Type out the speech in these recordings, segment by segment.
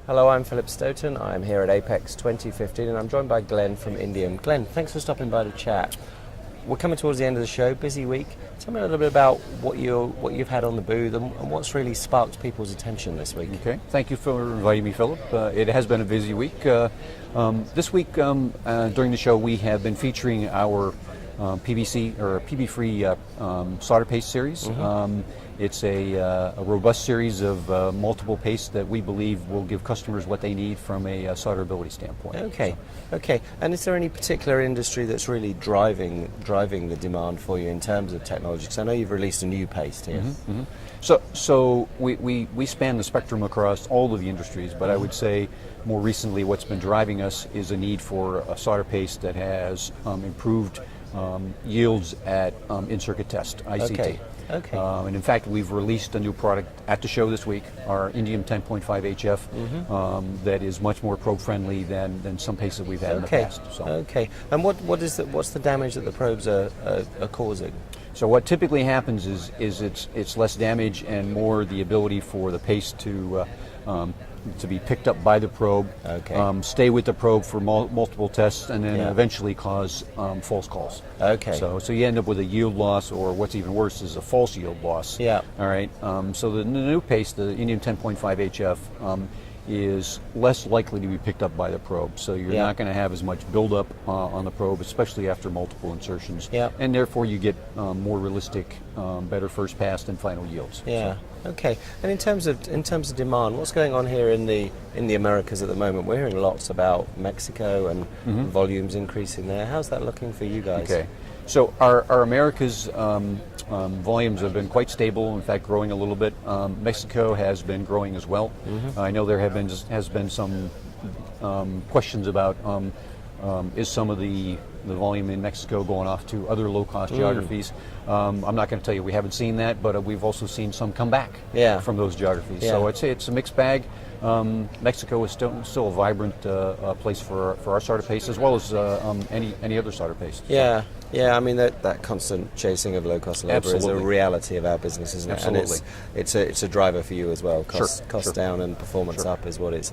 Hello, I'm Philip Stoughton. I'm here at Apex 2015 and I'm joined by Glen from Indium. Glen, thanks for stopping by to chat. We're coming towards the end of the show, busy week. Tell me a little bit about what you've had on the booth and what's really sparked people's attention this week. Okay, thank you for inviting me, Philip. It has been a busy week. This week during the show we have been featuring our PVC or PB-free solder paste series. It's a robust series of multiple pastes that we believe will give customers what they need from a solderability standpoint. Okay, okay. And is there any particular industry that's really driving the demand for you in terms of technology? Because I know you've released a new paste here. So we span the spectrum across all of the industries, but I would say more recently what's been driving us is a need for a solder paste that has improved yields at in-circuit test, ICT. Okay. Okay. And in fact, we've released a new product at the show this week, our Indium 10.5 HF, that is much more probe-friendly than some pastes that we've had in the past. So. Okay. And what's the damage that the probes are causing? So what typically happens is it's less damage and more the ability for the paste to be picked up by the probe, stay with the probe for multiple tests, and then eventually cause false calls. Okay. So you end up with a yield loss, or what's even worse is a false yield loss. Yeah. All right. So the new paste, the Indium 10.5 HF, is less likely to be picked up by the probe. So you're not going to have as much buildup on the probe, especially after multiple insertions. Yeah. And therefore you get more realistic, better first pass and final yields. Yeah. So. Okay. And in terms of demand, what's going on here in the Americas at the moment? We're hearing lots about Mexico and volumes increasing there. How's that looking for you guys? Okay. So our Americas volumes have been quite stable, in fact growing a little bit. Mexico has been growing as well. I know there has been some questions about is some of the volume in Mexico going off to other low-cost geographies. I'm not going to tell you we haven't seen that, but we've also seen some come back from those geographies. So I'd say it's a mixed bag. Mexico is still a vibrant place for our solder paste, as well as any other solder paste. Yeah, yeah. I mean that constant chasing of low-cost labor is a reality of our business, isn't it? Absolutely. And it's a driver for you as well. Cost down and performance up is what it's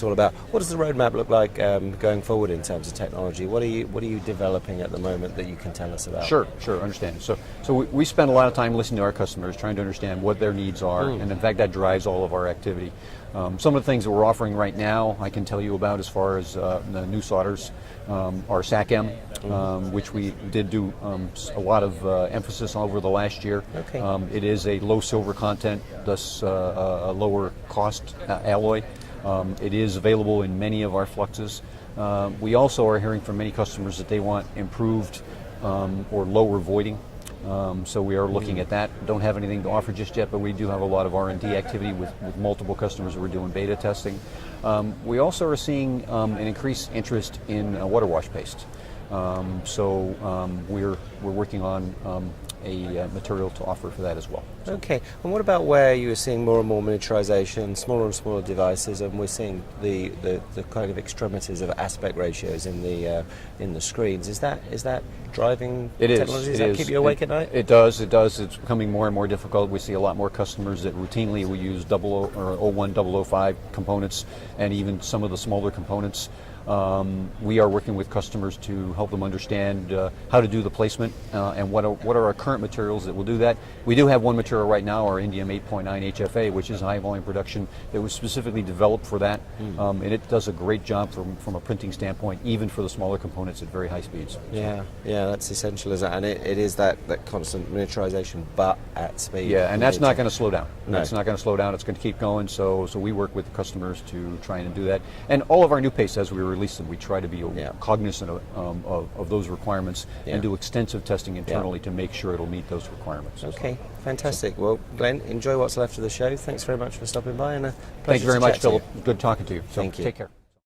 all about. What does the roadmap look like going forward in terms of technology? What are you developing at the moment that you can tell us about? Sure, understand. So we spend a lot of time listening to our customers, trying to understand what their needs are, and in fact that drives all of our activity. Some of the things that we're offering right now, I can tell you about as far as the new solders, our SAC-M, which we did do a lot of emphasis on over the last year. Okay. It is a low silver content, thus a lower cost alloy. It is available in many of our fluxes. We also are hearing from many customers that they want improved or lower voiding. So we are looking at that. Don't have anything to offer just yet, but we do have a lot of R&D activity with multiple customers who are doing beta testing. We also are seeing an increased interest in water wash paste. So we're working on a material to offer for that as well. Okay, and what about where you are seeing more and more miniaturization, smaller and smaller devices, and we're seeing the kind of extremities of aspect ratios in the screens? Is that driving technology? Does that keep you awake at night? It does. It's becoming more and more difficult. We see a lot more customers that routinely will use 01, 005 components, and even some of the smaller components. We are working with customers to help them understand how to do the placement and what are our current materials that will do that. We do have one material right now, our Indium 8.9 HFA, which is high volume production that was specifically developed for that, and it does a great job from a printing standpoint, even for the smaller components at very high speeds. Yeah, that's essential, isn't it? And it is that constant miniaturization, but at speed. Yeah, and that's not going to slow down. No. It's not going to slow down. It's going to keep going. So we work with the customers to try and do that. And all of our new pastes, as we release them, we try to be cognizant of those requirements and do extensive testing internally to make sure it'll meet those requirements. Okay, fantastic. Well, Glen, enjoy what's left of the show. Thanks very much for stopping by, and a pleasure. Thank you very much, Philip. Good talking to you. Thank you. Take care.